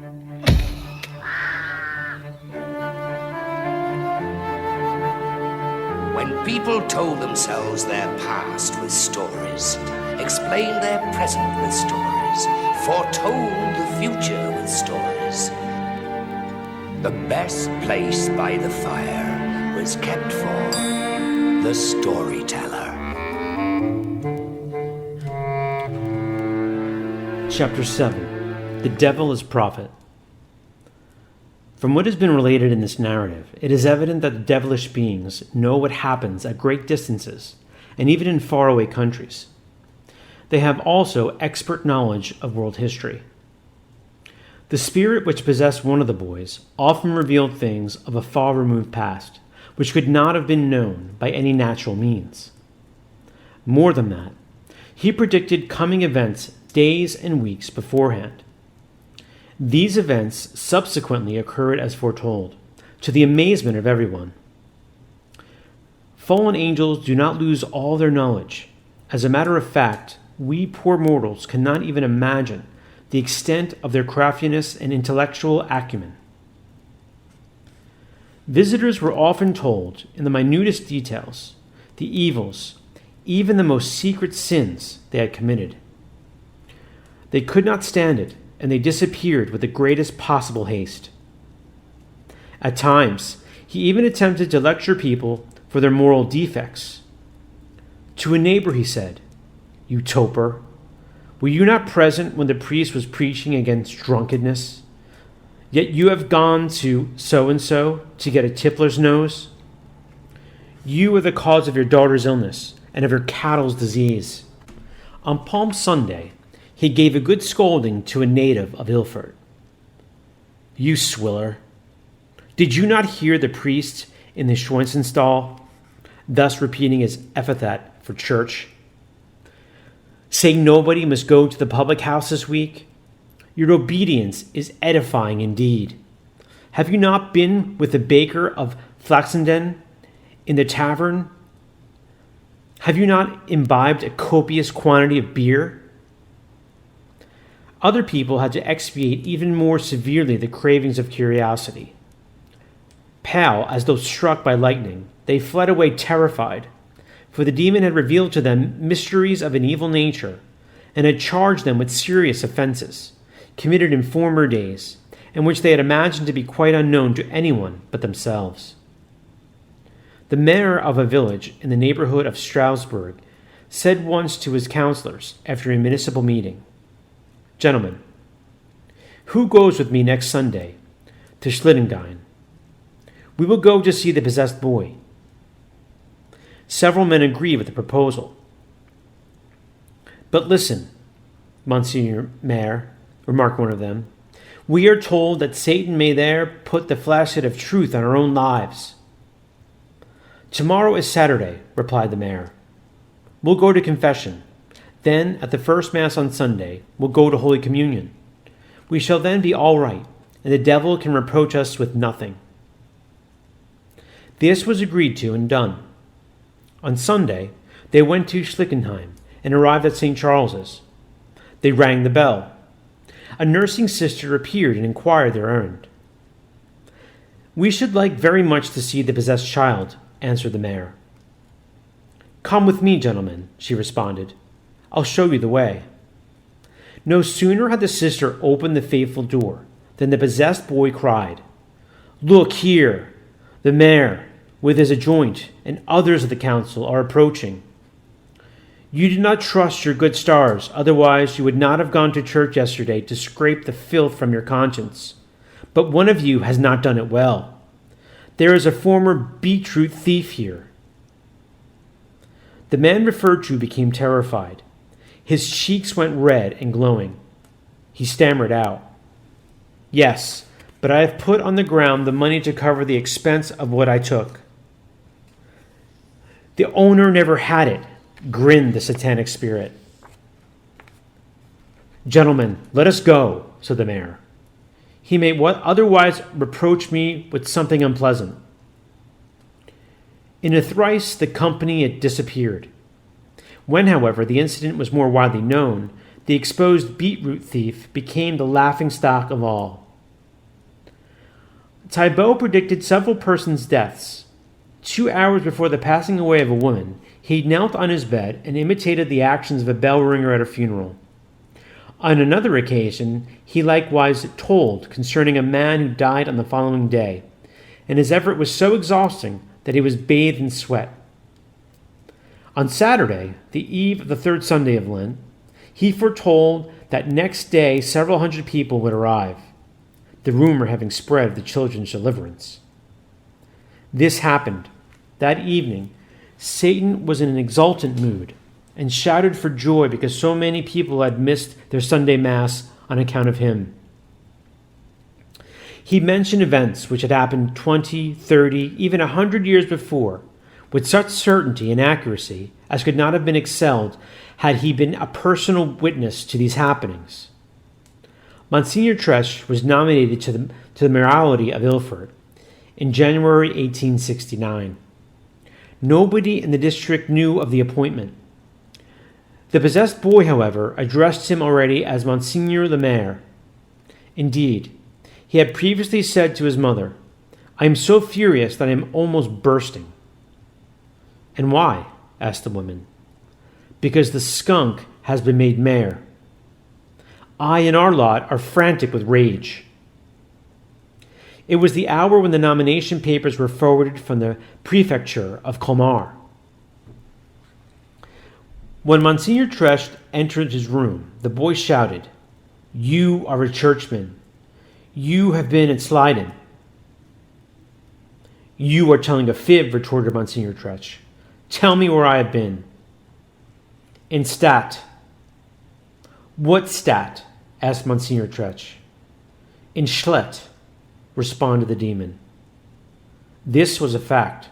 When people told themselves their past with stories, explained their present with stories, foretold the future with stories, the best place by the fire was kept for the storyteller. Chapter 7. The Devil as Prophet. From what has been related in this narrative, it is evident that the devilish beings know what happens at great distances, and even in faraway countries. They have also expert knowledge of world history. The spirit which possessed one of the boys often revealed things of a far-removed past, which could not have been known by any natural means. More than that, he predicted coming events days and weeks beforehand. These events subsequently occurred as foretold, to the amazement of everyone. Fallen angels do not lose all their knowledge. As a matter of fact, we poor mortals cannot even imagine the extent of their craftiness and intellectual acumen. Visitors were often told, in the minutest details, the evils, even the most secret sins they had committed. They could not stand it, and they disappeared with the greatest possible haste. At times, he even attempted to lecture people for their moral defects. To a neighbor he said, "You toper, were you not present when the priest was preaching against drunkenness? Yet you have gone to so-and-so to get a tippler's nose? You are the cause of your daughter's illness and of your cattle's disease." On Palm Sunday, he gave a good scolding to a native of Ilford. "You swiller, did you not hear the priest in the Schweizenstall thus repeating his epithet for church? Say nobody must go to the public house this week? Your obedience is edifying indeed. Have you not been with the baker of Flaxenden in the tavern? Have you not imbibed a copious quantity of beer?" Other people had to expiate even more severely the cravings of curiosity. Pale, as though struck by lightning, they fled away terrified, for the demon had revealed to them mysteries of an evil nature, and had charged them with serious offenses, committed in former days, and which they had imagined to be quite unknown to anyone but themselves. The mayor of a village in the neighborhood of Strasbourg said once to his councillors after a municipal meeting, "Gentlemen, who goes with me next Sunday to Schlittengine? We will go to see the possessed boy." Several men agreed with the proposal. "But listen, Monsieur Mayor," remarked one of them, "we are told that Satan may there put the flashlight of truth on our own lives." "Tomorrow is Saturday," replied the mayor. "We'll go to confession. Then, at the first Mass on Sunday, we'll go to Holy Communion. We shall then be all right, and the devil can reproach us with nothing." This was agreed to and done. On Sunday, they went to Schlickenheim and arrived at St. Charles's. They rang the bell. A nursing sister appeared and inquired their errand. "We should like very much to see the possessed child," answered the mayor. "Come with me, gentlemen," she responded. "I'll show you the way." No sooner had the sister opened the faithful door than the possessed boy cried, "Look here! The mayor, with his adjoint, and others of the council are approaching. You did not trust your good stars, otherwise you would not have gone to church yesterday to scrape the filth from your conscience. But one of you has not done it well. There is a former beetroot thief here." The man referred to became terrified. His cheeks went red and glowing. He stammered out, "Yes, but I have put on the ground the money to cover the expense of what I took." "The owner never had it," grinned the satanic spirit. "Gentlemen, let us go," said the mayor. "He may otherwise reproach me with something unpleasant." In a trice the company had disappeared. When, however, the incident was more widely known, the exposed beetroot thief became the laughing stock of all. Thibault predicted several persons' deaths. 2 hours before the passing away of a woman, he knelt on his bed and imitated the actions of a bell ringer at a funeral. On another occasion, he likewise told concerning a man who died on the following day, and his effort was so exhausting that he was bathed in sweat. On Saturday, the eve of the third Sunday of Lent, he foretold that next day several hundred people would arrive, the rumor having spread of the children's deliverance. This happened. That evening, Satan was in an exultant mood and shouted for joy because so many people had missed their Sunday Mass on account of him. He mentioned events which had happened 20, 30, even 100 years before, with such certainty and accuracy as could not have been excelled had he been a personal witness to these happenings. Monsignor Tresch was nominated to the mayoralty of Ilford in January 1869. Nobody in the district knew of the appointment. The possessed boy, however, addressed him already as Monsignor le Maire. Indeed, he had previously said to his mother, "I am so furious that I am almost bursting." "And why?" asked the woman. "Because the skunk has been made mayor. I and our lot are frantic with rage." It was the hour when the nomination papers were forwarded from the prefecture of Colmar. When Monsignor Tresch entered his room, the boy shouted, "You are a churchman. You have been at Sliden." "You are telling a fib," retorted Monsignor Tresch. "Tell me where I have been." "In Stat." "What Stat?" asked Monsignor Tresch. "In Schlet," responded the demon. This was a fact.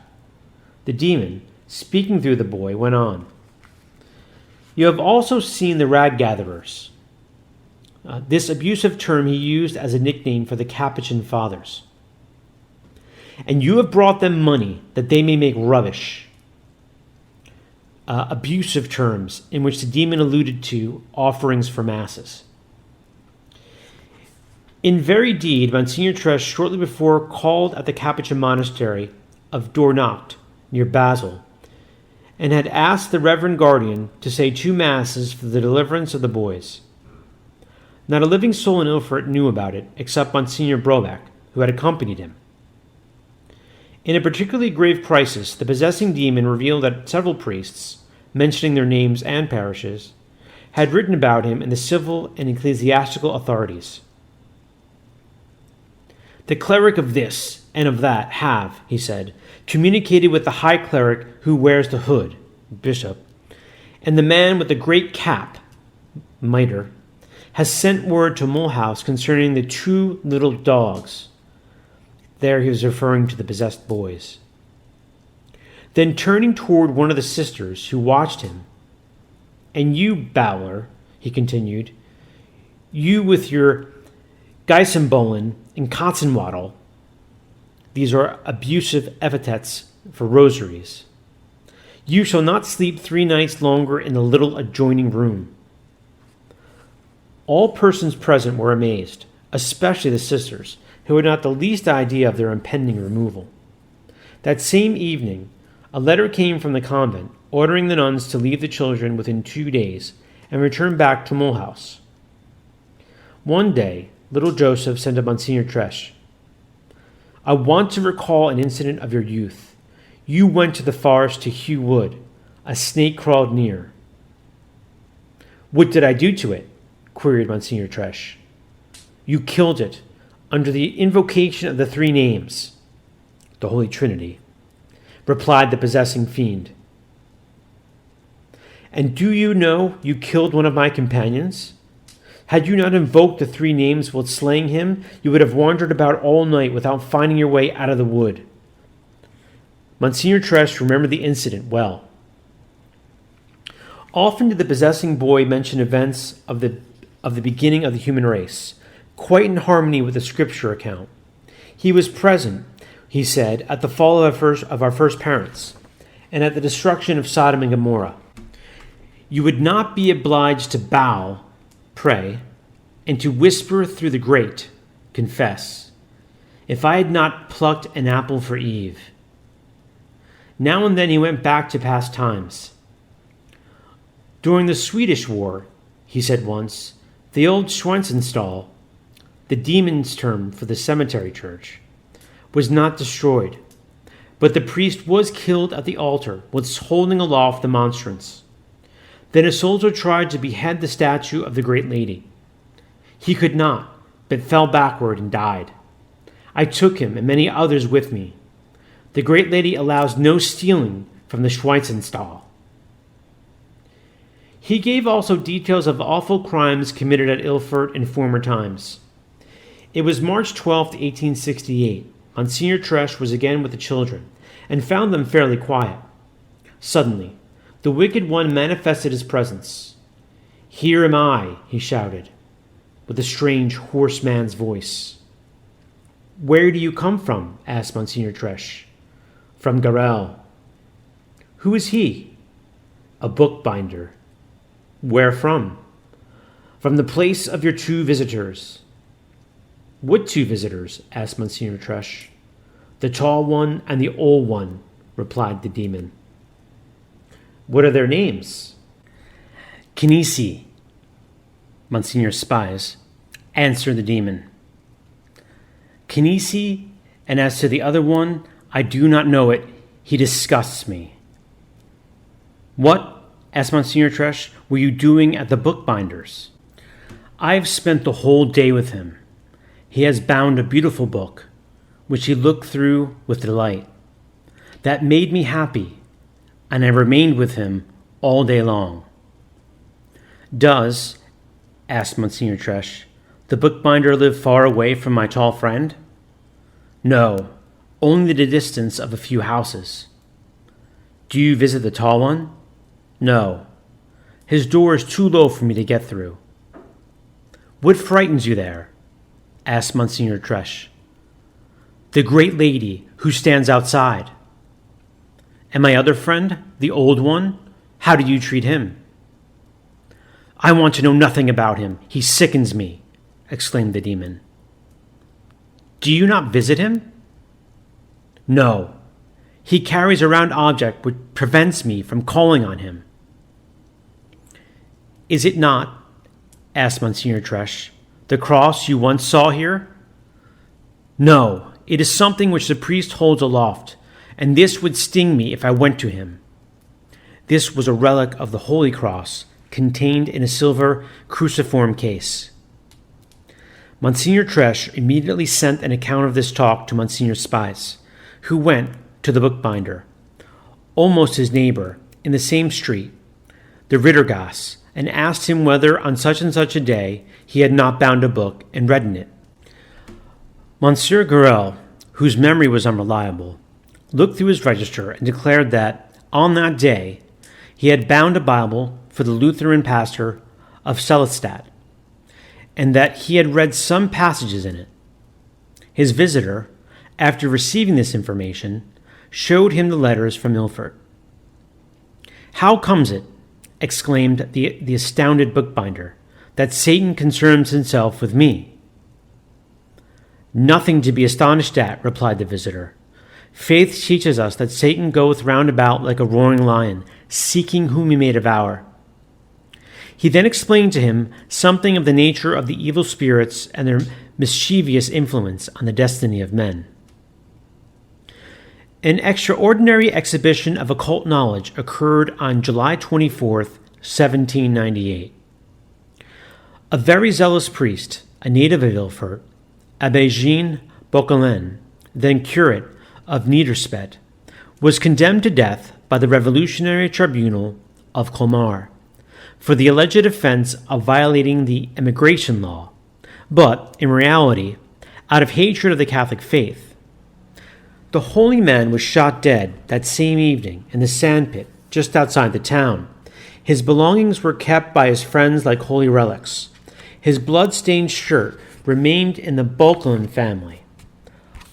The demon, speaking through the boy, went on. "You have also seen the rag gatherers." This abusive term he used as a nickname for the Capuchin fathers. "And you have brought them money that they may make rubbish." Abusive terms in which the demon alluded to offerings for masses. In very deed, Monsignor Tresch shortly before called at the Capuchin monastery of Dornacht, near Basel, and had asked the reverend guardian to say 2 masses for the deliverance of the boys. Not a living soul in Ilford knew about it, except Monsignor Brobeck, who had accompanied him. In a particularly grave crisis, the possessing demon revealed that several priests, mentioning their names and parishes, had written about him in the civil and ecclesiastical authorities. "The cleric of this and of that have," he said, "communicated with the high cleric who wears the hood, bishop, and the man with the great cap, mitre, has sent word to Mulhouse concerning the 2 little dogs." There he was referring to the possessed boys. Then turning toward one of the sisters who watched him, "And you, Bowler," he continued, "you with your Geisenbollen and Katzenwaddle," these are abusive epithets for rosaries, "you shall not sleep 3 nights longer in the little adjoining room." All persons present were amazed, especially the sisters, who had not the least idea of their impending removal. That same evening, a letter came from the convent ordering the nuns to leave the children within 2 days and return back to Mulhouse. One day, little Joseph sent to Monsignor Tresch, "I want to recall an incident of your youth. You went to the forest to hew wood. A snake crawled near." "What did I do to it?" queried Monsignor Tresch. "You killed it, under the invocation of the 3 names, the Holy Trinity," replied the possessing fiend. "And do you know you killed one of my companions? Had you not invoked the 3 names while slaying him, you would have wandered about all night without finding your way out of the wood." Monsignor Tresch remembered the incident well. Often did the possessing boy mention events of the beginning of the human race, quite in harmony with the scripture account. He was present, he said, at the fall of our first parents, and at the destruction of Sodom and Gomorrah. You would not be obliged to bow, pray, and to whisper through the grate, confess. if I had not plucked an apple for Eve. Now and then he went back to past times. During the Swedish War, he said once, the old Schweizenstall, the demon's term for the cemetery church, was not destroyed, but the priest was killed at the altar whilst holding aloft the monstrance. Then a soldier tried to behead the statue of the great lady. He could not, but fell backward and died. I took him and many others with me. The great lady allows no stealing from the Schweizenstall. He gave also details of awful crimes committed at Ilford in former times. It was March 12, 1868. Monsignor Tresch was again with the children, and found them fairly quiet. Suddenly, the wicked one manifested his presence. "Here am I," he shouted, with a strange, hoarse man's voice. "Where do you come from?" asked Monsignor Tresch. "From Garel." "Who is he?" "A bookbinder." "Where from?" "From the place of your two visitors." "What two visitors?" asked Monsignor Tresch. "The tall one and the old one," replied the demon. "What are their names?" "Kinesi," Monsignor's spies, answered the demon. "Kinesi, and as to the other one, I do not know it. He disgusts me." "What," asked Monsignor Tresch, "were you doing at the bookbinder's?" "I have spent the whole day with him. He has bound a beautiful book, which he looked through with delight. That made me happy, and I remained with him all day long." "Does," asked Monsignor Tresch, "the bookbinder live far away from my tall friend?" "No, only the distance of a few houses." "Do you visit the tall one?" "No. His door is too low for me to get through." "What frightens you there?" asked Monsignor Tresch. "The great lady who stands outside." "And my other friend, the old one, how do you treat him?" "I want to know nothing about him. He sickens me," exclaimed the demon. "Do you not visit him?" "No. He carries a round object which prevents me from calling on him." "Is it not," asked Monsignor Tresch, "the cross you once saw here?" "No, it is something which the priest holds aloft, and this would sting me if I went to him." This was a relic of the Holy Cross, contained in a silver cruciform case. Monsignor Tresch immediately sent an account of this talk to Monsignor's spies, who went to the bookbinder, almost his neighbor, in the same street, the Rittergasse, and asked him whether on such and such a day he had not bound a book and read in it. Monsieur Garel, whose memory was unreliable, looked through his register and declared that, on that day, he had bound a Bible for the Lutheran pastor of Selistadt, and that he had read some passages in it. His visitor, after receiving this information, showed him the letters from Ilford. "How comes it," exclaimed the astounded bookbinder, "that Satan concerns himself with me?" "Nothing to be astonished at," replied the visitor. "Faith teaches us that Satan goeth round about like a roaring lion, seeking whom he may devour." He then explained to him something of the nature of the evil spirits and their mischievous influence on the destiny of men. An extraordinary exhibition of occult knowledge occurred on July 24th, 1798. A very zealous priest, a native of Ilford, Abbé Jean Bauquelin, then curate of Niederspet, was condemned to death by the Revolutionary Tribunal of Colmar for the alleged offense of violating the immigration law, but, in reality, out of hatred of the Catholic faith. The holy man was shot dead that same evening in the sandpit just outside the town. His belongings were kept by his friends like holy relics. His blood-stained shirt remained in the Bauquelin family.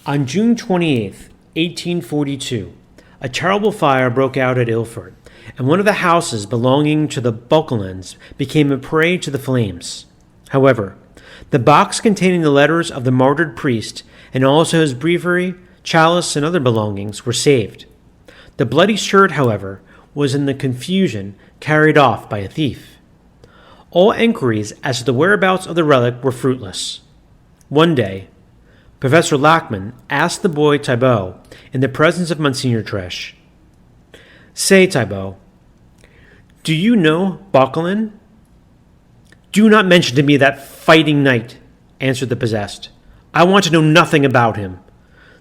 On June 28, 1842, a terrible fire broke out at Ilford, and one of the houses belonging to the Bauquelins became a prey to the flames. However, The box containing the letters of the martyred priest and also his breviary, chalice, and other belongings were saved. The bloody shirt, however, was in the confusion carried off by a thief. All enquiries as to the whereabouts of the relic were fruitless. One day, Professor Lachman asked the boy Thibault, in the presence of Monsignor Tresh, "Say, Thibault, do you know Bauquelin?" "Do not mention to me that fighting knight," answered the possessed. "I want to know nothing about him.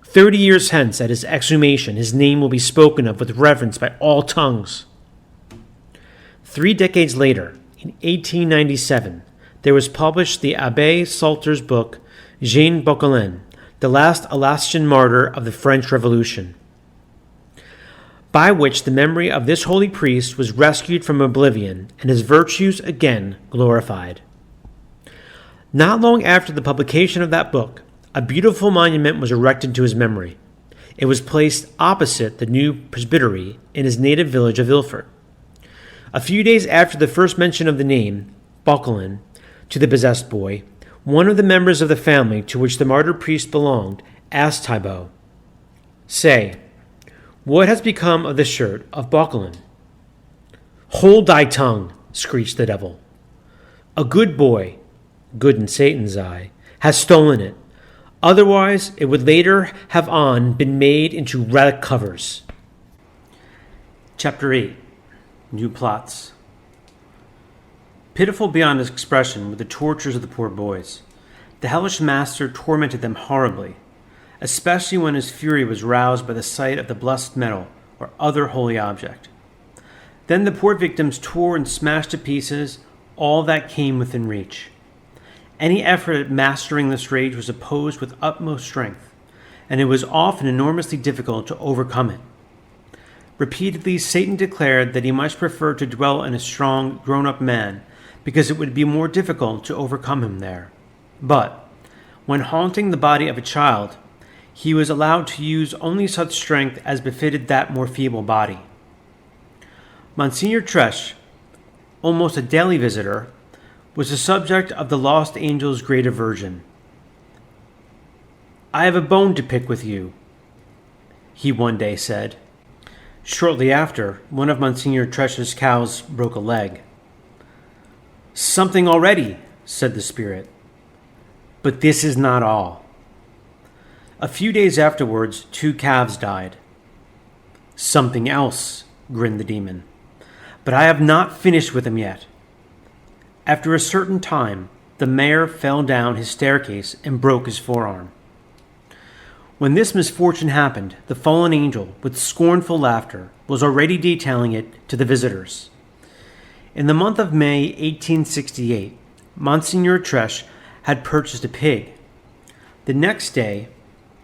30 years hence, at his exhumation, his name will be spoken of with reverence by all tongues." 3 decades later, in 1897, there was published the Abbé Salter's book, Jean Bauquelin, the last Alsatian martyr of the French Revolution, by which the memory of this holy priest was rescued from oblivion and his virtues again glorified. Not long after the publication of that book, a beautiful monument was erected to his memory. It was placed opposite the new presbytery in his native village of Ilford. A few days after the first mention of the name, Bauquelin, to the possessed boy, one of the members of the family to which the martyred priest belonged asked Thibault, "Say, what has become of the shirt of Bauquelin?" "Hold thy tongue," screeched the devil. "A good boy, good in Satan's eye, has stolen it. Otherwise, it would later have on been made into relic covers." Chapter 8. New Plots. Pitiful beyond expression were the tortures of the poor boys. The hellish master tormented them horribly, especially when his fury was roused by the sight of the blessed metal or other holy object. Then the poor victims tore and smashed to pieces all that came within reach. Any effort at mastering this rage was opposed with utmost strength, and it was often enormously difficult to overcome it. Repeatedly, Satan declared that he much preferred to dwell in a strong, grown-up man, because it would be more difficult to overcome him there. But, when haunting the body of a child, he was allowed to use only such strength as befitted that more feeble body. Monsignor Tresh, almost a daily visitor, was the subject of the lost angel's great aversion. "I have a bone to pick with you," he one day said. Shortly after, one of Monsignor Tresh's cows broke a leg. "Something already," said the spirit. "But this is not all." A few days afterwards, 2 calves died. "Something else," grinned the demon. "But I have not finished with him yet." After a certain time, the mayor fell down his staircase and broke his forearm. When this misfortune happened, the fallen angel, with scornful laughter, was already detailing it to the visitors. In the month of May 1868, Monsignor Tresh had purchased a pig. The next day,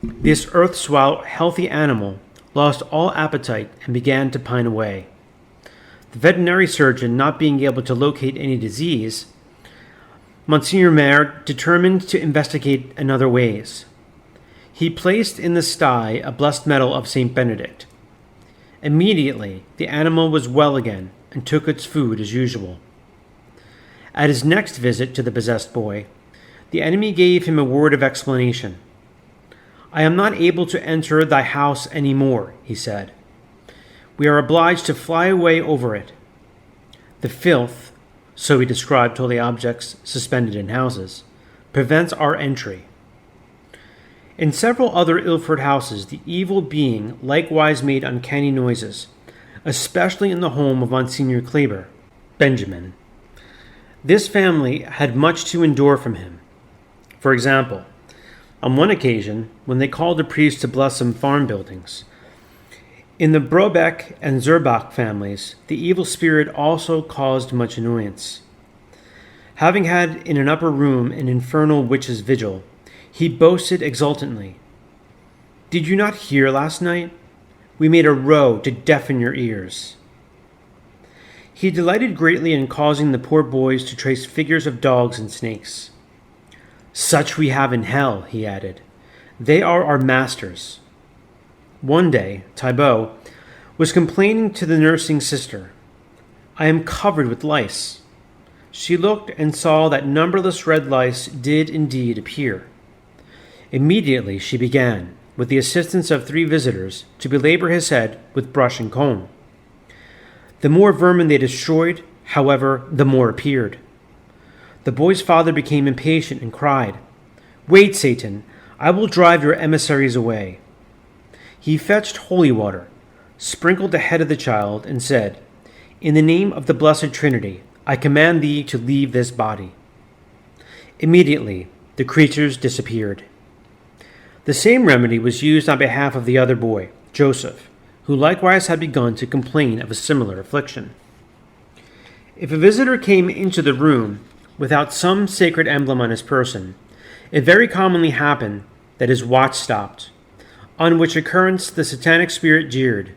this erstwhile healthy animal lost all appetite and began to pine away. The veterinary surgeon not being able to locate any disease, Monsignor Maire determined to investigate in other ways. He placed in the sty a blessed medal of St. Benedict. Immediately, the animal was well again and took its food as usual. At his next visit to the possessed boy, the enemy gave him a word of explanation. "I am not able to enter thy house any more," he said. "We are obliged to fly away over it. The filth," so he described holy objects suspended in houses, "prevents our entry." In several other Ilford houses, the evil being likewise made uncanny noises, especially in the home of Monsignor Kleber, Benjamin. This family had much to endure from him. For example, on one occasion, when they called a priest to bless some farm buildings, in the Brobeck and Zerbach families, the evil spirit also caused much annoyance. Having had in an upper room an infernal witch's vigil, he boasted exultantly, "Did you not hear last night? We made a row to deafen your ears." He delighted greatly in causing the poor boys to trace figures of dogs and snakes. "Such we have in hell," he added. "They are our masters." One day, Thibault was complaining to the nursing sister, "I am covered with lice." she looked and saw that numberless red lice did indeed appear. Immediately she began, with the assistance of 3 visitors, to belabor his head with brush and comb. The more vermin they destroyed, however, the more appeared. The boy's father became impatient and cried, "Wait, Satan, I will drive your emissaries away." He fetched holy water, sprinkled the head of the child, and said, "In the name of the Blessed Trinity, I command thee to leave this body." Immediately, the creatures disappeared. The same remedy was used on behalf of the other boy, Joseph, who likewise had begun to complain of a similar affliction. If a visitor came into the room without some sacred emblem on his person, it very commonly happened that his watch stopped, on which occurrence the satanic spirit jeered.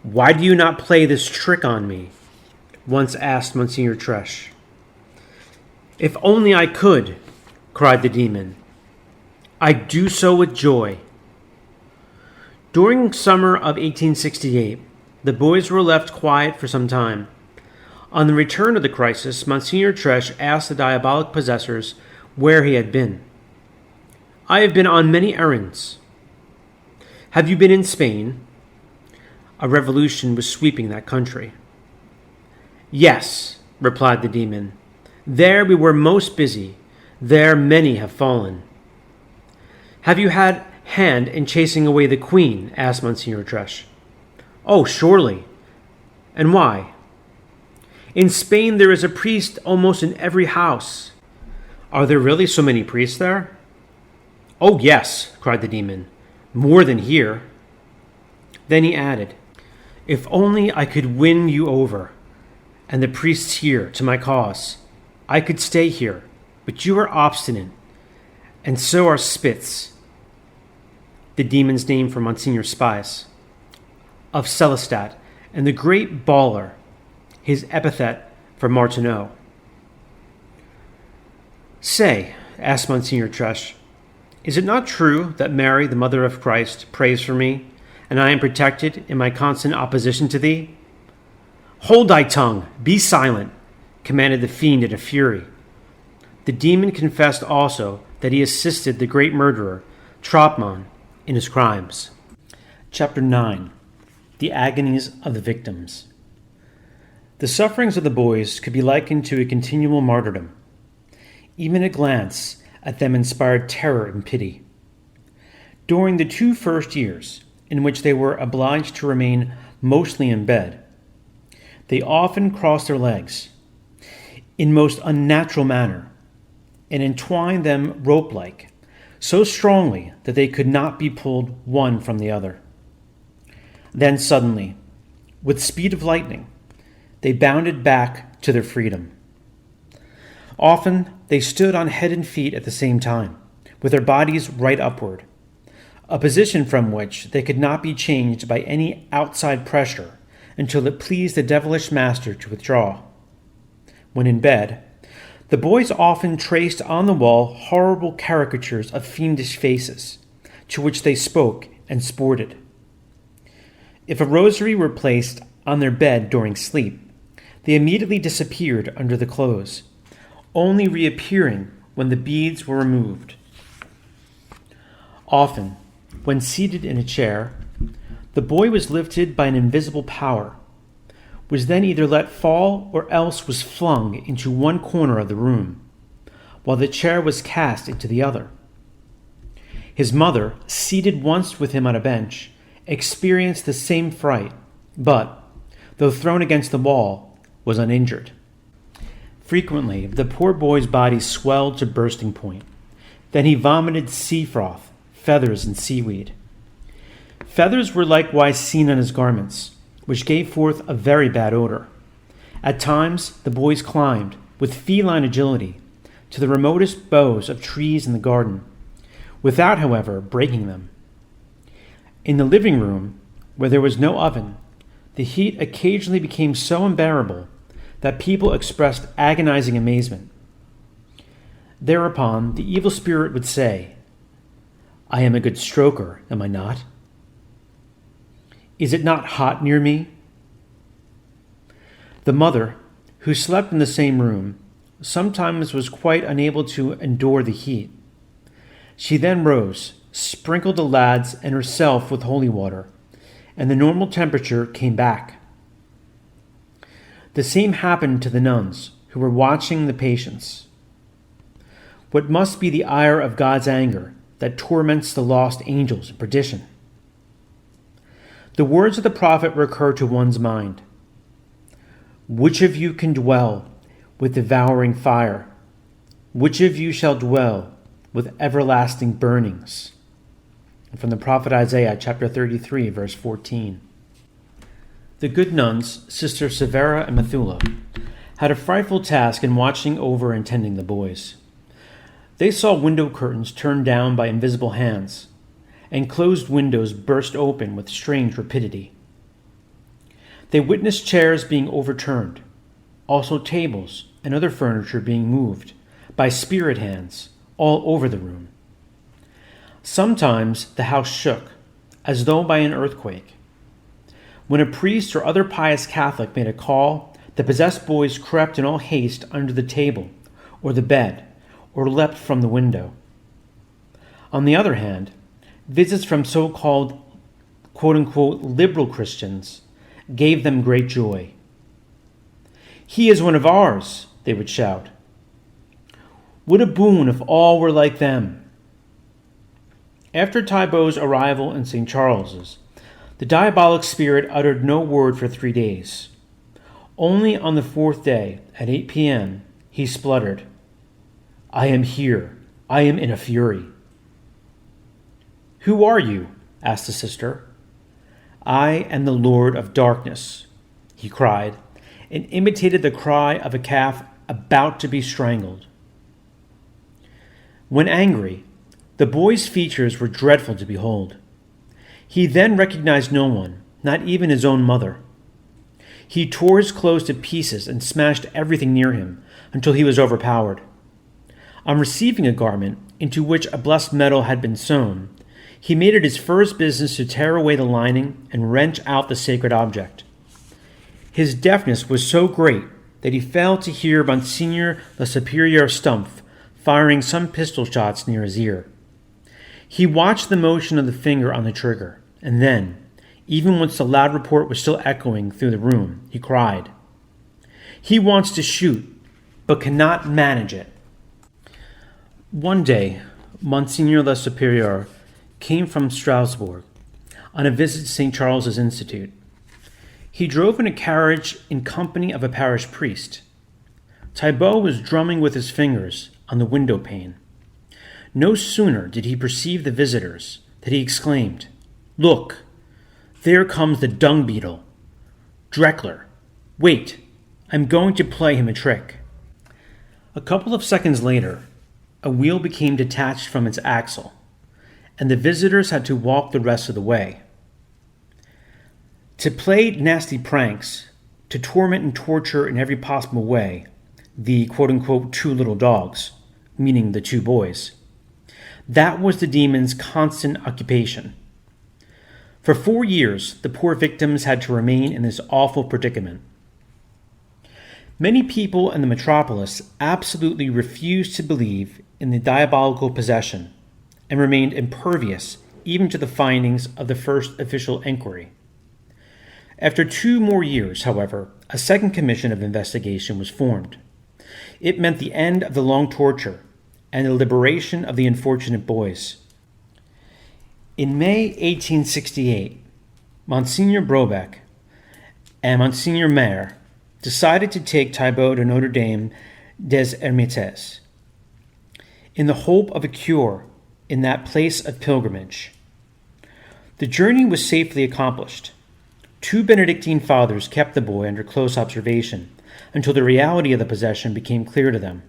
"Why do you not play this trick on me?" once asked Monsignor Tresh. "If only I could," cried the demon. "I'd do so with joy." During summer of 1868, the boys were left quiet for some time. On the return of the crisis, Monsignor Tresh asked the diabolic possessors where he had been. "I have been on many errands." "Have you been in Spain?" A revolution was sweeping that country. "Yes," replied the demon. "There we were most busy. There many have fallen." "Have you had hand in chasing away the Queen?" asked Monsignor Tresh. "Oh, surely." "And why?" "In Spain there is a priest almost in every house." "Are there really so many priests there?" "Oh, yes," cried the demon. "More than here." Then he added, "If only I could win you over, and the priests here, to my cause, I could stay here, but you are obstinate, and so are Spitz," the demon's name for Monsignor Spies, "of Celestat, and the great Baller, his epithet for Martineau." "Say," asked Monsignor Tresh, "is it not true that Mary, the Mother of Christ, prays for me, and I am protected in my constant opposition to thee?" "Hold thy tongue! Be silent!" commanded the fiend in a fury. The demon confessed also that he assisted the great murderer, Trautmann, in his crimes. Chapter 9. The Agonies of the Victims. The sufferings of the boys could be likened to a continual martyrdom. Even a glance at them inspired terror and pity. During the 2 first years, in which they were obliged to remain mostly in bed, they often crossed their legs in most unnatural manner and entwined them rope-like, so strongly that they could not be pulled one from the other. Then suddenly, with speed of lightning, they bounded back to their freedom. Often they stood on head and feet at the same time, with their bodies right upward, a position from which they could not be changed by any outside pressure until it pleased the devilish master to withdraw. When in bed, the boys often traced on the wall horrible caricatures of fiendish faces, to which they spoke and sported. If a rosary were placed on their bed during sleep, they immediately disappeared under the clothes, only reappearing when the beads were removed. Often, when seated in a chair, the boy was lifted by an invisible power, was then either let fall or else was flung into one corner of the room, while the chair was cast into the other. His mother, seated once with him on a bench, experienced the same fright, but, though thrown against the wall, was uninjured. Frequently, the poor boy's body swelled to bursting point. Then he vomited sea froth, feathers, and seaweed. Feathers were likewise seen on his garments, which gave forth a very bad odor. At times, the boys climbed, with feline agility, to the remotest boughs of trees in the garden, without, however, breaking them. In the living room, where there was no oven, the heat occasionally became so unbearable that people expressed agonizing amazement. Thereupon, the evil spirit would say, "I am a good stroker, am I not? Is it not hot near me?" The mother, who slept in the same room, sometimes was quite unable to endure the heat. She then rose, sprinkled the lads and herself with holy water, and the normal temperature came back. The same happened to the nuns who were watching the patients. What must be the ire of God's anger that torments the lost angels in perdition? The words of the prophet recur to one's mind. Which of you can dwell with devouring fire? Which of you shall dwell with everlasting burnings? And from the prophet Isaiah, chapter 33, verse 14. The good nuns, Sister Severa and Methula, had a frightful task in watching over and tending the boys. They saw window curtains turned down by invisible hands, and closed windows burst open with strange rapidity. They witnessed chairs being overturned, also tables and other furniture being moved by spirit hands all over the room. Sometimes the house shook, as though by an earthquake. When a priest or other pious Catholic made a call, the possessed boys crept in all haste under the table or the bed, or leapt from the window. On the other hand, visits from so-called quote-unquote liberal Christians gave them great joy. "He is one of ours," they would shout. "What a boon if all were like them." After Thibault's arrival in St. Charles's, the diabolic spirit uttered no word for 3 days. Only on the 4th day, at 8 p.m., he spluttered, "I am here. I am in a fury." "Who are you?" asked the sister. "I am the Lord of Darkness," he cried, and imitated the cry of a calf about to be strangled. When angry, the boy's features were dreadful to behold. He then recognized no one, not even his own mother. He tore his clothes to pieces and smashed everything near him until he was overpowered. On receiving a garment into which a blessed metal had been sewn, he made it his first business to tear away the lining and wrench out the sacred object. His deafness was so great that he failed to hear Monsignor le Superior Stumpf firing some pistol shots near his ear. He watched the motion of the finger on the trigger, and then, even once the loud report was still echoing through the room, he cried, "He wants to shoot, but cannot manage it." One day, Monsignor le Superior came from Strasbourg on a visit to St. Charles's Institute. He drove in a carriage in company of a parish priest. Thibault was drumming with his fingers on the window pane. No sooner did he perceive the visitors than he exclaimed, "Look, there comes the dung beetle. Dreckler, wait, I'm going to play him a trick." A couple of seconds later, a wheel became detached from its axle, and the visitors had to walk the rest of the way. To play nasty pranks, to torment and torture in every possible way, the quote-unquote 2 little dogs, meaning the 2 boys, that was the demon's constant occupation. For 4 years, the poor victims had to remain in this awful predicament. Many people in the metropolis absolutely refused to believe in the diabolical possession and remained impervious even to the findings of the first official inquiry. After 2 more years, however, a second commission of investigation was formed. It meant the end of the long torture and the liberation of the unfortunate boys. In May 1868, Monsignor Brobeck and Monsignor Maire decided to take Thibault to Notre Dame des Ermites in the hope of a cure in that place of pilgrimage. The journey was safely accomplished. 2 Benedictine fathers kept the boy under close observation until the reality of the possession became clear to them.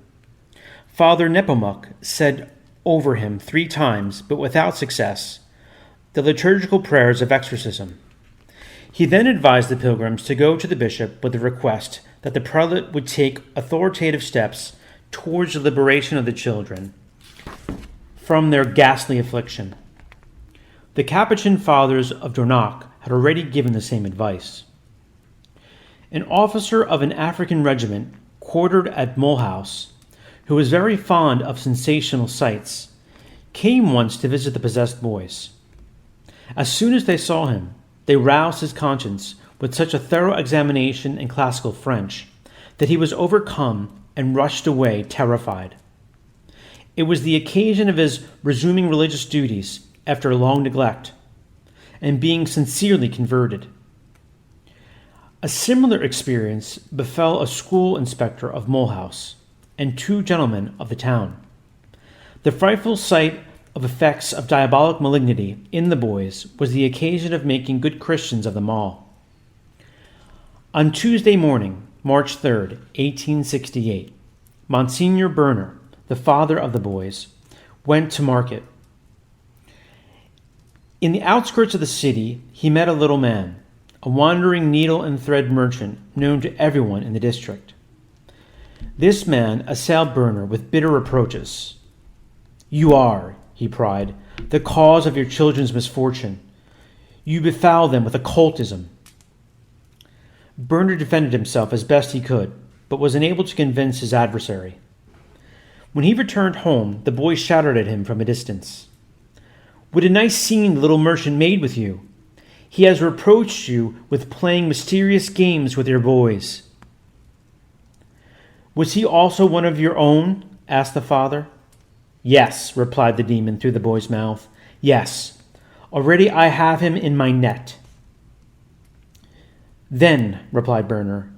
Father Nepomuk said over him 3 times, but without success, the liturgical prayers of exorcism. He then advised the pilgrims to go to the bishop with the request that the prelate would take authoritative steps towards the liberation of the children from their ghastly affliction. The Capuchin fathers of Dornach had already given the same advice. An officer of an African regiment quartered at Mulhouse, who was very fond of sensational sights, came once to visit the possessed boys. As soon as they saw him, they roused his conscience with such a thorough examination in classical French that he was overcome and rushed away terrified. It was the occasion of his resuming religious duties after a long neglect, and being sincerely converted. A similar experience befell a school inspector of Mulhouse and 2 gentlemen of the town. The frightful sight of effects of diabolic malignity in the boys was the occasion of making good Christians of them all. On Tuesday morning, March 3rd, 1868, Monsignor Berner, the father of the boys, went to market. In the outskirts of the city, he met a little man, a wandering needle and thread merchant known to everyone in the district. This man assailed Berner with bitter reproaches. "You are," he cried, "the cause of your children's misfortune. You befoul them with occultism." Berner defended himself as best he could, but was unable to convince his adversary. When he returned home, the boy shouted at him from a distance. "What a nice scene the little merchant made with you! He has reproached you with playing mysterious games with your boys." "Was he also one of your own?" asked the father. "Yes," replied the demon through the boy's mouth. "Yes, already I have him in my net." "Then," replied Berner,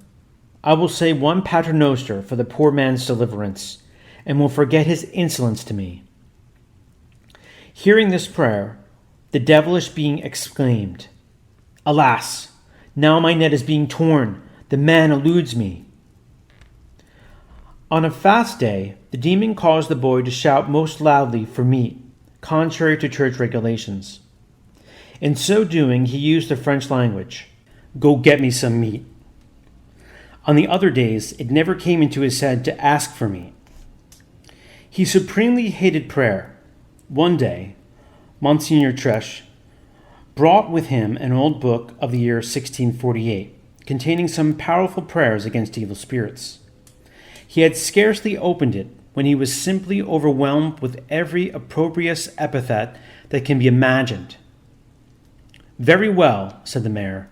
"I will say one paternoster for the poor man's deliverance, and will forget his insolence to me." Hearing this prayer, the devilish being exclaimed, "Alas! Now my net is being torn. The man eludes me." On a fast day, the demon caused the boy to shout most loudly for meat, contrary to church regulations. In so doing, he used the French language. "Go get me some meat." On the other days, it never came into his head to ask for meat. He supremely hated prayer. One day, Monsignor Tresch brought with him an old book of the year 1648, containing some powerful prayers against evil spirits. He had scarcely opened it when he was simply overwhelmed with every opprobrious epithet that can be imagined. "Very well," said the mayor.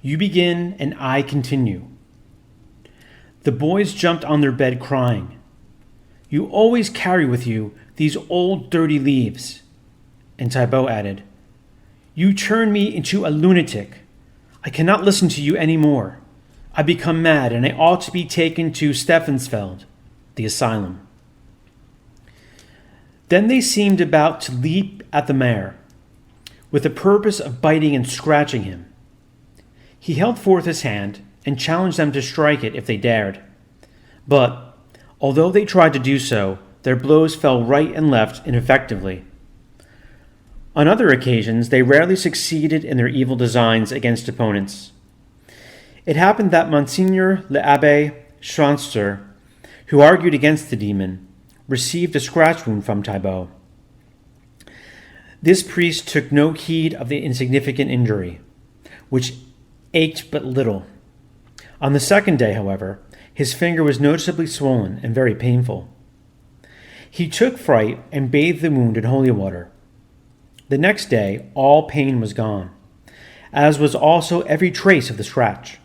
"You begin and I continue." The boys jumped on their bed crying, "You always carry with you these old dirty leaves." And Thibault added, "You turn me into a lunatic. I cannot listen to you any more. I become mad and I ought to be taken to Steffensfeld, the asylum." Then they seemed about to leap at the mayor, with the purpose of biting and scratching him. He held forth his hand and challenged them to strike it if they dared. But, although they tried to do so, their blows fell right and left ineffectively. On other occasions, they rarely succeeded in their evil designs against opponents. It happened that Monsignor l'Abbé Schranster, who argued against the demon, received a scratch wound from Thibault. This priest took no heed of the insignificant injury, which ached but little. On the second day, however, his finger was noticeably swollen and very painful. He took fright and bathed the wound in holy water. The next day, all pain was gone, as was also every trace of the scratch.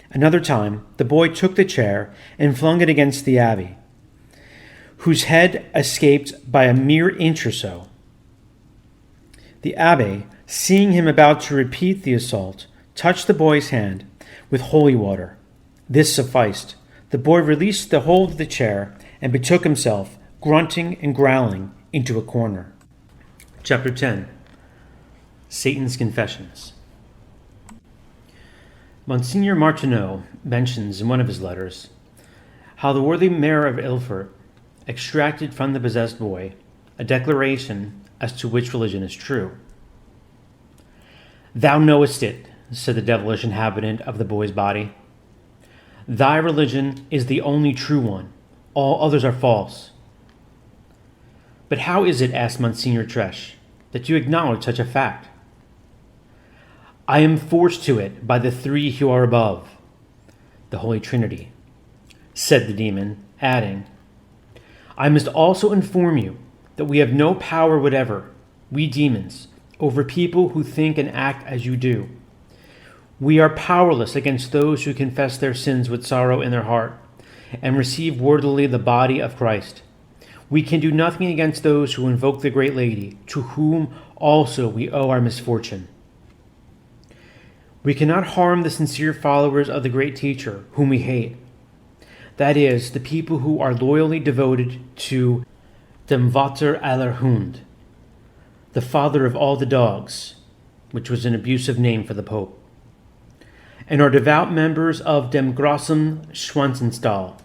Another time, the boy took the chair and flung it against the abbé, whose head escaped by a mere inch or so. The abbé, seeing him about to repeat the assault, touched the boy's hand with holy water. This sufficed. The boy released the hold of the chair and betook himself, grunting and growling, into a corner. Chapter 10. Satan's Confessions. Monsignor Martineau mentions in one of his letters how the worthy mayor of Ilford extracted from the possessed boy a declaration as to which religion is true. "Thou knowest it," said the devilish inhabitant of the boy's body. "Thy religion is the only true one. All others are false." "But how is it," asked Monsignor Tresch, "that you acknowledge such a fact?" "I am forced to it by the three who are above, the Holy Trinity, said the demon, adding, I must also inform you that we have no power whatever, we demons, over people who think and act as you do. We are powerless against those who confess their sins with sorrow in their heart and receive worthily the body of Christ. We can do nothing against those who invoke the great lady, to whom also we owe our misfortune. We cannot harm the sincere followers of the great teacher, whom we hate. That is, the people who are loyally devoted to dem Vater aller Hund, the father of all the dogs, which was an abusive name for the Pope, and are devout members of dem Grossen Schwanzenstall,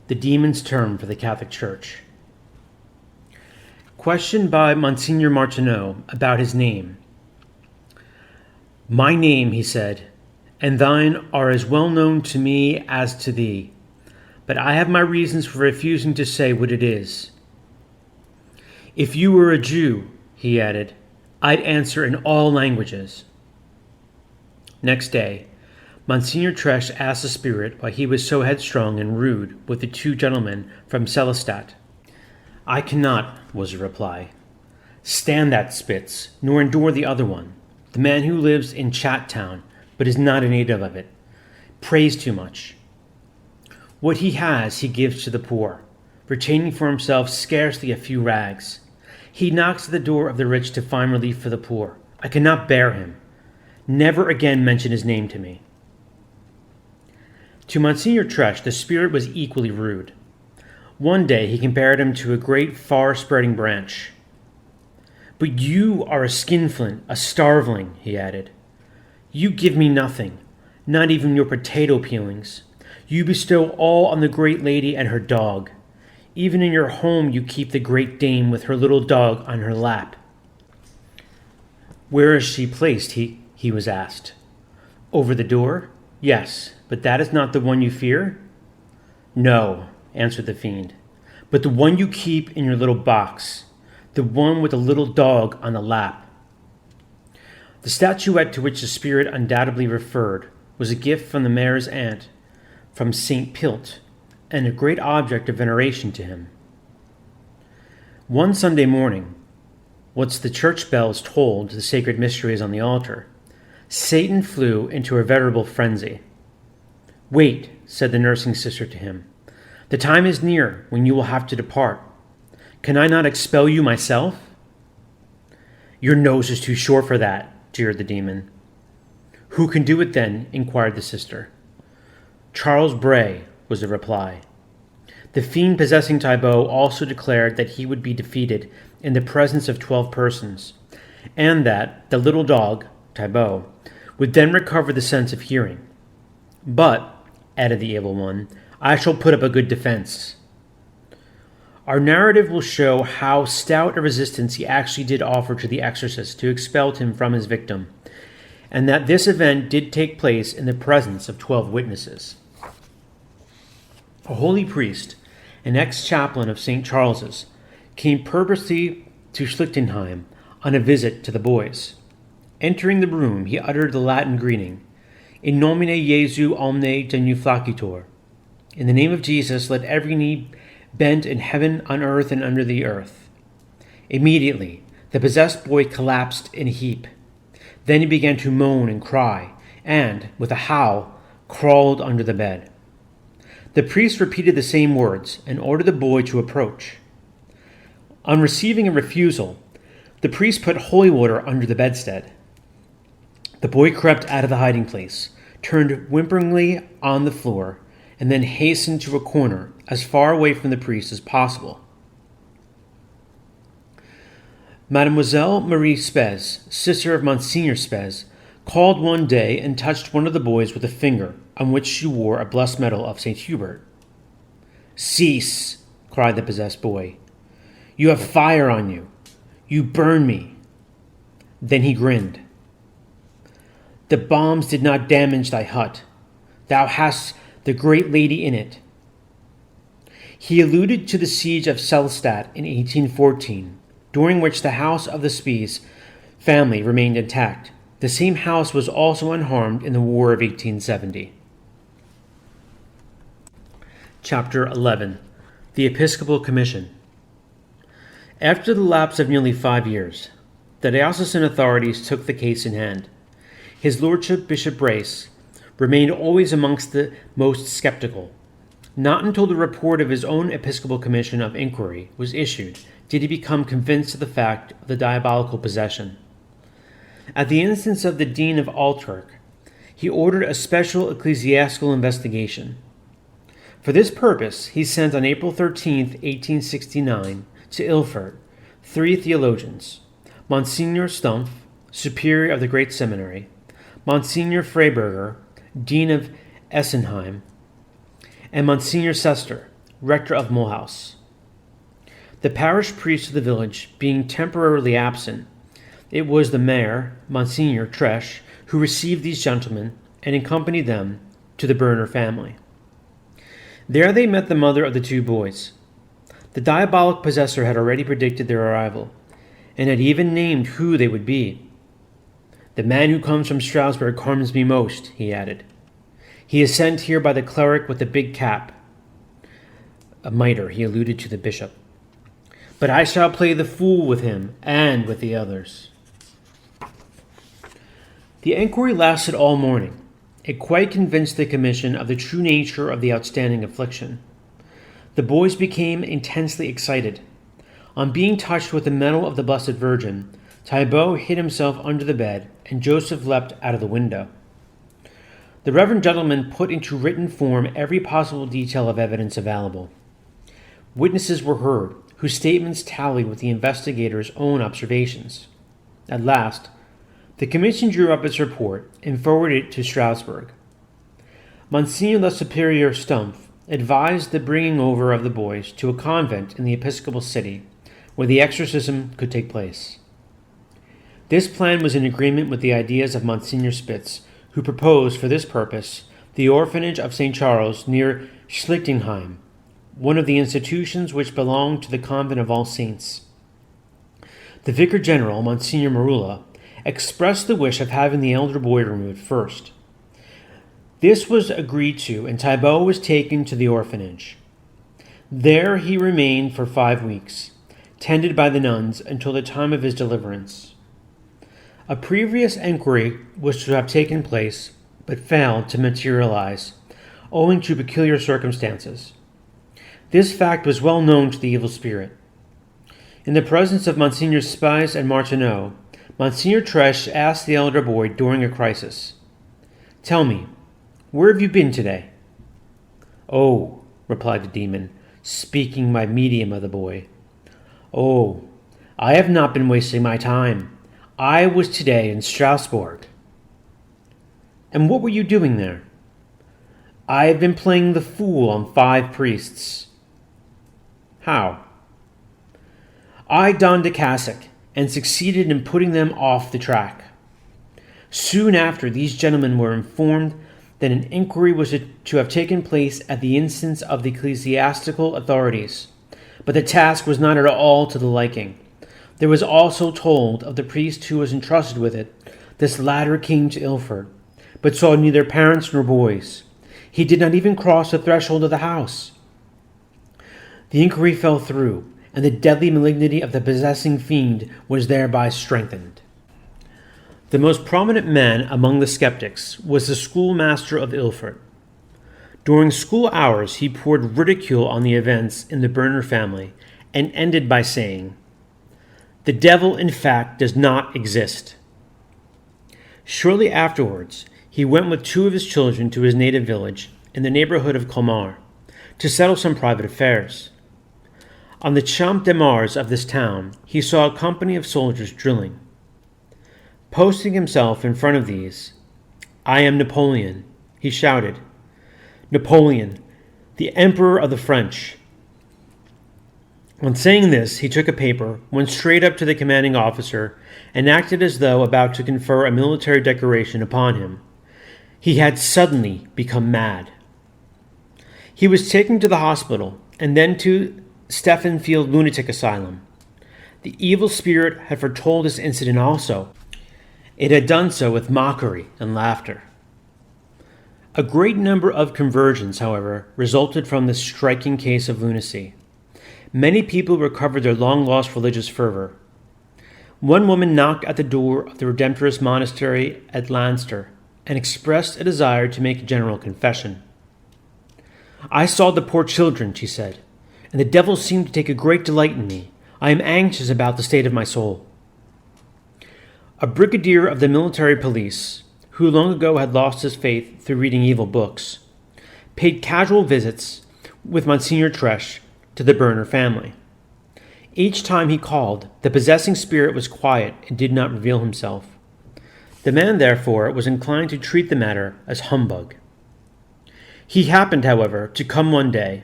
the demon's term for the Catholic Church. Questioned by Monsignor Martineau about his name. My name, he said, and thine are as well known to me as to thee, but I have my reasons for refusing to say what it is. If you were a Jew, he added, I'd answer in all languages. Next day, Monsignor Tresch asked the spirit why he was so headstrong and rude with the two gentlemen from Selestadt. I cannot, was the reply, stand that Spitz, nor endure the other one, the man who lives in Chat Town, but is not a native of it, prays too much. What he has he gives to the poor, retaining for himself scarcely a few rags. He knocks at the door of the rich to find relief for the poor. I cannot bear him. Never again mention his name to me. To Monsignor Tresch, the spirit was equally rude. One day he compared him to a great far-spreading branch. But you are a skinflint, a starveling, he added. You give me nothing, not even your potato peelings. You bestow all on the great lady and her dog. Even in your home you keep the great dame with her little dog on her lap. Where is she placed, he was asked. Over the door? Yes, but that is not the one you fear? No, answered the fiend, but the one you keep in your little box, the one with the little dog on the lap. The statuette to which the spirit undoubtedly referred was a gift from the mayor's aunt, from St. Pilt, and a great object of veneration to him. One Sunday morning, whilst the church bells tolled the sacred mysteries on the altar, Satan flew into a veritable frenzy. Wait, said the nursing sister to him. The time is near when you will have to depart. Can I not expel you myself? Your nose is too short for that, jeered the demon. Who can do it then? Inquired the sister. Charles Bray, was the reply. The fiend possessing Thibault also declared that he would be defeated in the presence of 12 persons, and that the little dog, Thibault, would then recover the sense of hearing. But, added the evil one, I shall put up a good defense. Our narrative will show how stout a resistance he actually did offer to the exorcist to expel him from his victim, and that this event did take place in the presence of 12 witnesses. A holy priest, an ex-chaplain of St. Charles's, came purposely to Schlichtenheim on a visit to the boys. Entering the room, he uttered the Latin greeting, In nomine Jesu omne genuflacitur. In the name of Jesus, let every knee bend in heaven, on earth, and under the earth. Immediately, the possessed boy collapsed in a heap. Then he began to moan and cry, and, with a howl, crawled under the bed. The priest repeated the same words and ordered the boy to approach. On receiving a refusal, the priest put holy water under the bedstead. The boy crept out of the hiding place, turned whimperingly on the floor, and then hastened to a corner as far away from the priest as possible. Mademoiselle Marie Spez, sister of Monsignor Spez, called one day and touched one of the boys with a finger on which she wore a blessed medal of St. Hubert. Cease, cried the possessed boy. You have fire on you. You burn me. Then he grinned. The bombs did not damage thy hut. Thou hast the great lady in it. He alluded to the siege of Selstadt in 1814, during which the house of the Spies family remained intact. The same house was also unharmed in the War of 1870. Chapter 11. The Episcopal Commission. After the lapse of nearly 5 years, the diocesan authorities took the case in hand. His Lordship Bishop Brace remained always amongst the most skeptical. Not until the report of his own Episcopal Commission of Inquiry was issued did he become convinced of the fact of the diabolical possession. At the instance of the Dean of Alsace, he ordered a special ecclesiastical investigation. For this purpose, he sent on April 13, 1869, to Ilford, 3 theologians, Monsignor Stumpf, Superior of the Great Seminary, Monsignor Freiberger, Dean of Essenheim, and Monsignor Sester, Rector of Mulhouse. The parish priest of the village being temporarily absent, it was the mayor, Monsignor Tresch, who received these gentlemen and accompanied them to the Berner family. There they met the mother of the 2 boys. The diabolic possessor had already predicted their arrival, and had even named who they would be. "The man who comes from Strasbourg harms me most," he added. "He is sent here by the cleric with the big cap." A mitre, he alluded to the bishop. "But I shall play the fool with him and with the others." The inquiry lasted all morning. It quite convinced the commission of the true nature of the outstanding affliction. The boys became intensely excited. On being touched with the medal of the Blessed Virgin, Thibault hid himself under the bed, and Joseph leapt out of the window. The reverend gentleman put into written form every possible detail of evidence available. Witnesses were heard, whose statements tallied with the investigator's own observations. At last, the commission drew up its report and forwarded it to Strasbourg. Monsignor the Superior Stumpf advised the bringing over of the boys to a convent in the episcopal city, where the exorcism could take place. This plan was in agreement with the ideas of Monsignor Spitz, who proposed for this purpose the orphanage of St. Charles near Schlichtingheim, one of the institutions which belonged to the convent of All Saints. The Vicar General, Monsignor Marula, expressed the wish of having the elder boy removed first. This was agreed to, and Thibault was taken to the orphanage. There he remained for 5 weeks, tended by the nuns until the time of his deliverance. A previous inquiry was to have taken place, but failed to materialize, owing to peculiar circumstances. This fact was well known to the evil spirit. In the presence of Monsignor Spies and Martineau, Monsignor Tresch asked the elder boy during a crisis, "Tell me, where have you been today?" "Oh," replied the demon, speaking by medium of the boy. "Oh, I have not been wasting my time. I was today in Strasbourg." "And what were you doing there?" "I have been playing the fool on 5 priests." "How?" "I donned a cassock and succeeded in putting them off the track. Soon after, these gentlemen were informed that an inquiry was to have taken place at the instance of the ecclesiastical authorities, but the task was not at all to the liking. There was also told of the priest who was entrusted with it. This latter came to Ilford, but saw neither parents nor boys. He did not even cross the threshold of the house. The inquiry fell through, and the deadly malignity of the possessing fiend was thereby strengthened." The most prominent man among the skeptics was the schoolmaster of Ilford. During school hours, he poured ridicule on the events in the Berner family and ended by saying, "The devil, in fact, does not exist." Shortly afterwards, he went with 2 of his children to his native village in the neighborhood of Colmar to settle some private affairs. On the Champ de Mars of this town, he saw a company of soldiers drilling. Posting himself in front of these, "I am Napoleon," he shouted. "Napoleon, the Emperor of the French." On saying this, he took a paper, went straight up to the commanding officer, and acted as though about to confer a military decoration upon him. He had suddenly become mad. He was taken to the hospital, and then to Stephenfield Lunatic Asylum. The evil spirit had foretold this incident also. It had done so with mockery and laughter. A great number of conversions, however, resulted from this striking case of lunacy. Many people recovered their long-lost religious fervor. One woman knocked at the door of the Redemptorist monastery at Lanster and expressed a desire to make a general confession. "I saw the poor children," she said, "and the devil seemed to take a great delight in me. I am anxious about the state of my soul." A brigadier of the military police, who long ago had lost his faith through reading evil books, paid casual visits with Monsignor Tresh to the Berner family. Each time he called, the possessing spirit was quiet and did not reveal himself. The man, therefore, was inclined to treat the matter as humbug. He happened, however, to come one day,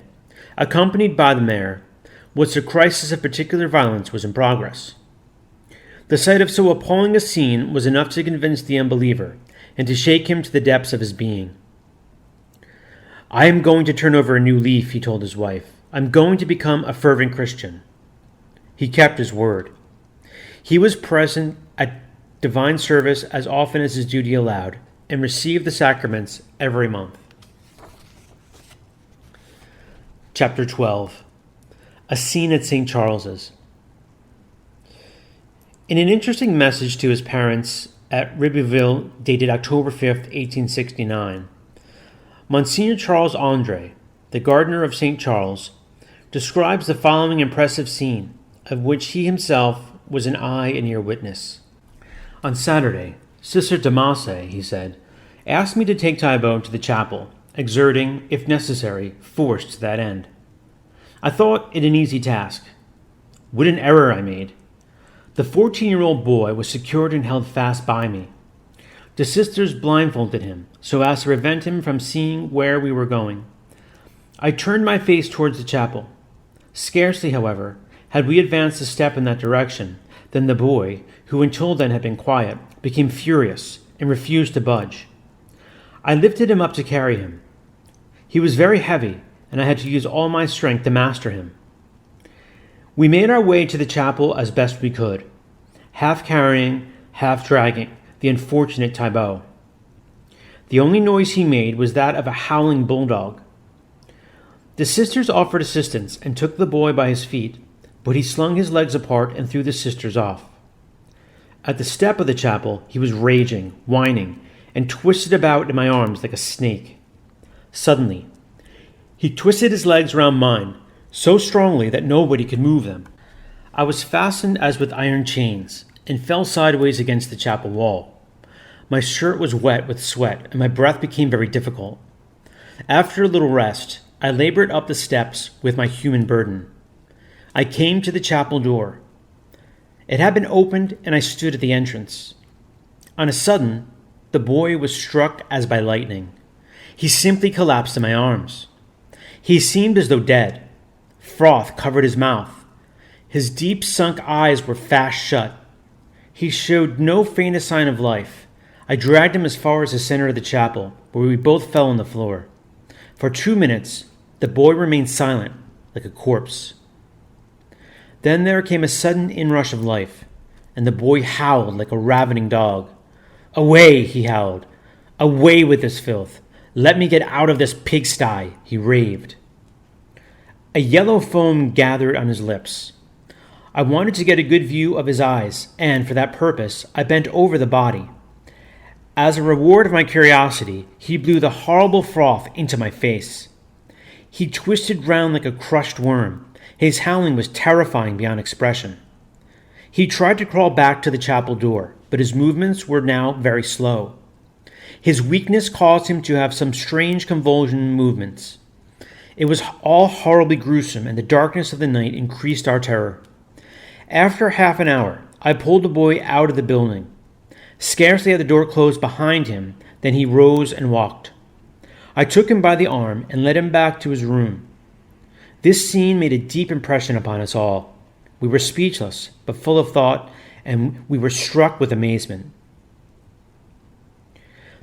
accompanied by the mayor, whilst a crisis of particular violence was in progress. The sight of so appalling a scene was enough to convince the unbeliever and to shake him to the depths of his being. "I am going to turn over a new leaf," he told his wife. "I'm going to become a fervent Christian." He kept his word. He was present at divine service as often as his duty allowed and received the sacraments every month. Chapter 12. A Scene at St. Charles's. In an interesting message to his parents at Ribeauville, dated October 5, 1869, Monsignor Charles André, the gardener of St. Charles, describes the following impressive scene, of which he himself was an eye and ear witness. "On Saturday, Sister Damasse," he said, "asked me to take Thibaut to the chapel, exerting, if necessary, force to that end. I thought it an easy task. What an error I made! The 14-year-old boy was secured and held fast by me. The sisters blindfolded him, so as to prevent him from seeing where we were going. I turned my face towards the chapel. Scarcely, however, had we advanced a step in that direction, than the boy, who until then had been quiet, became furious and refused to budge. I lifted him up to carry him. He was very heavy, and I had to use all my strength to master him. We made our way to the chapel as best we could, half carrying, half dragging the unfortunate Thibaut. The only noise he made was that of a howling bulldog. The sisters offered assistance and took the boy by his feet, but he slung his legs apart and threw the sisters off. At the step of the chapel, he was raging, whining, and twisted about in my arms like a snake. Suddenly, he twisted his legs round mine, so strongly that nobody could move them. I was fastened as with iron chains, and fell sideways against the chapel wall. My shirt was wet with sweat, and my breath became very difficult. After a little rest, I labored up the steps with my human burden. I came to the chapel door. It had been opened, and I stood at the entrance. On a sudden, the boy was struck as by lightning. He simply collapsed in my arms. He seemed as though dead. Froth covered his mouth. His deep-sunk eyes were fast shut. He showed no faintest sign of life. I dragged him as far as the center of the chapel, where we both fell on the floor. For 2 minutes, the boy remained silent, like a corpse. Then there came a sudden inrush of life, and the boy howled like a ravening dog. "Away," he howled. "Away with this filth. Let me get out of this pigsty," he raved. A yellow foam gathered on his lips. I wanted to get a good view of his eyes, and for that purpose I bent over the body. As a reward of my curiosity, he blew the horrible froth into my face. He twisted round like a crushed worm. His howling was terrifying beyond expression. He tried to crawl back to the chapel door, but his movements were now very slow. His weakness caused him to have some strange convulsion movements. It was all horribly gruesome, and the darkness of the night increased our terror. After half an hour, I pulled the boy out of the building. Scarcely had the door closed behind him than he rose and walked. I took him by the arm and led him back to his room. This scene made a deep impression upon us all. We were speechless, but full of thought, and we were struck with amazement.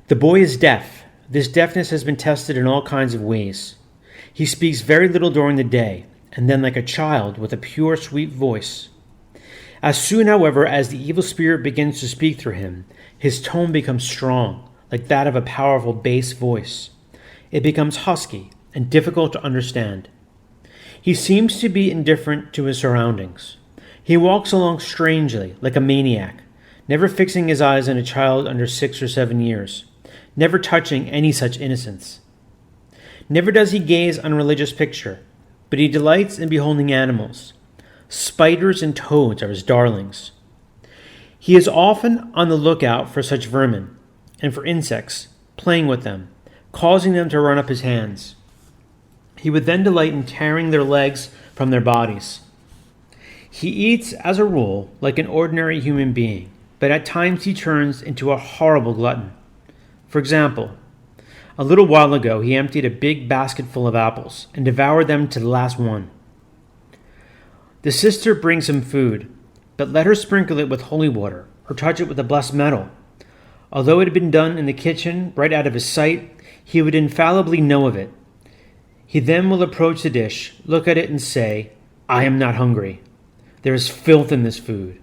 The boy is deaf. This deafness has been tested in all kinds of ways. He speaks very little during the day, and then like a child with a pure, sweet voice. As soon, however, as the evil spirit begins to speak through him, his tone becomes strong, like that of a powerful bass voice. It becomes husky and difficult to understand. He seems to be indifferent to his surroundings. He walks along strangely, like a maniac, never fixing his eyes on a child under 6 or 7 years, never touching any such innocence. Never does he gaze on a religious picture, but he delights in beholding animals. Spiders and toads are his darlings. He is often on the lookout for such vermin, and for insects, playing with them, causing them to run up his hands. He would then delight in tearing their legs from their bodies. He eats, as a rule, like an ordinary human being, but at times he turns into a horrible glutton. For example, a little while ago he emptied a big basket full of apples and devoured them to the last one. The sister brings him food, but let her sprinkle it with holy water or touch it with a blessed metal. Although it had been done in the kitchen, right out of his sight, he would infallibly know of it. He then will approach the dish, look at it, and say, "I am not hungry. There is filth in this food."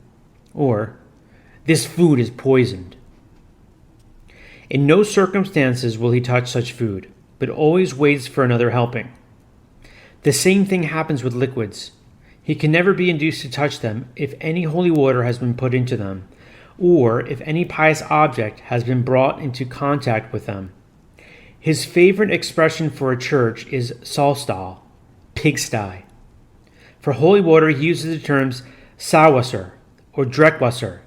Or, "This food is poisoned." In no circumstances will he touch such food, but always waits for another helping. The same thing happens with liquids. He can never be induced to touch them if any holy water has been put into them, or if any pious object has been brought into contact with them. His favorite expression for a church is Saustall, pigsty. For holy water he uses the terms Sauwasser or Dreckwasser,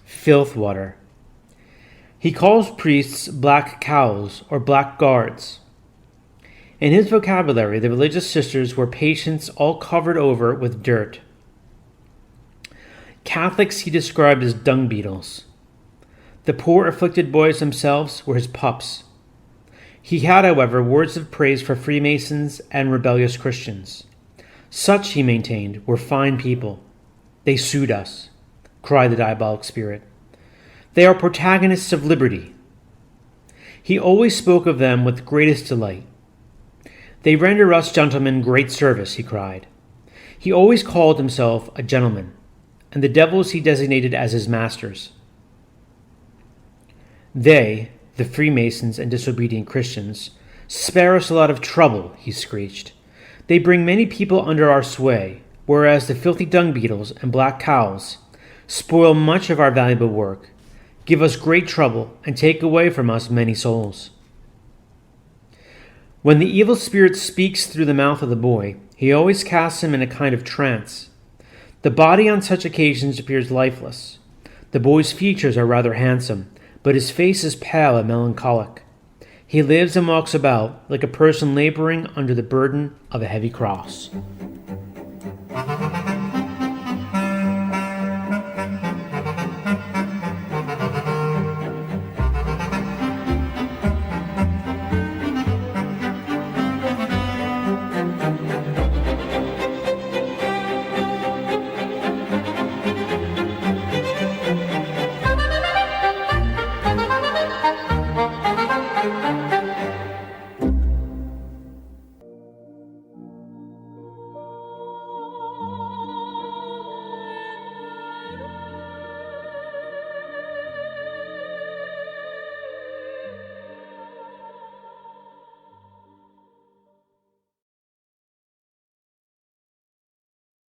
filth water. He calls priests black cowls or black guards. In his vocabulary, the religious sisters were patients all covered over with dirt. Catholics he described as dung beetles. The poor afflicted boys themselves were his pups. He had, however, words of praise for Freemasons and rebellious Christians. Such, he maintained, were fine people. "They suit us," cried the diabolic spirit. "They are protagonists of liberty." He always spoke of them with greatest delight. "They render us gentlemen great service," he cried. He always called himself a gentleman, and the devils he designated as his masters. "They, the Freemasons and disobedient Christians, spare us a lot of trouble," he screeched. "They bring many people under our sway, whereas the filthy dung beetles and black cowls spoil much of our valuable work, give us great trouble, and take away from us many souls." When the evil spirit speaks through the mouth of the boy, he always casts him in a kind of trance. The body on such occasions appears lifeless. The boy's features are rather handsome, but his face is pale and melancholic. He lives and walks about like a person laboring under the burden of a heavy cross.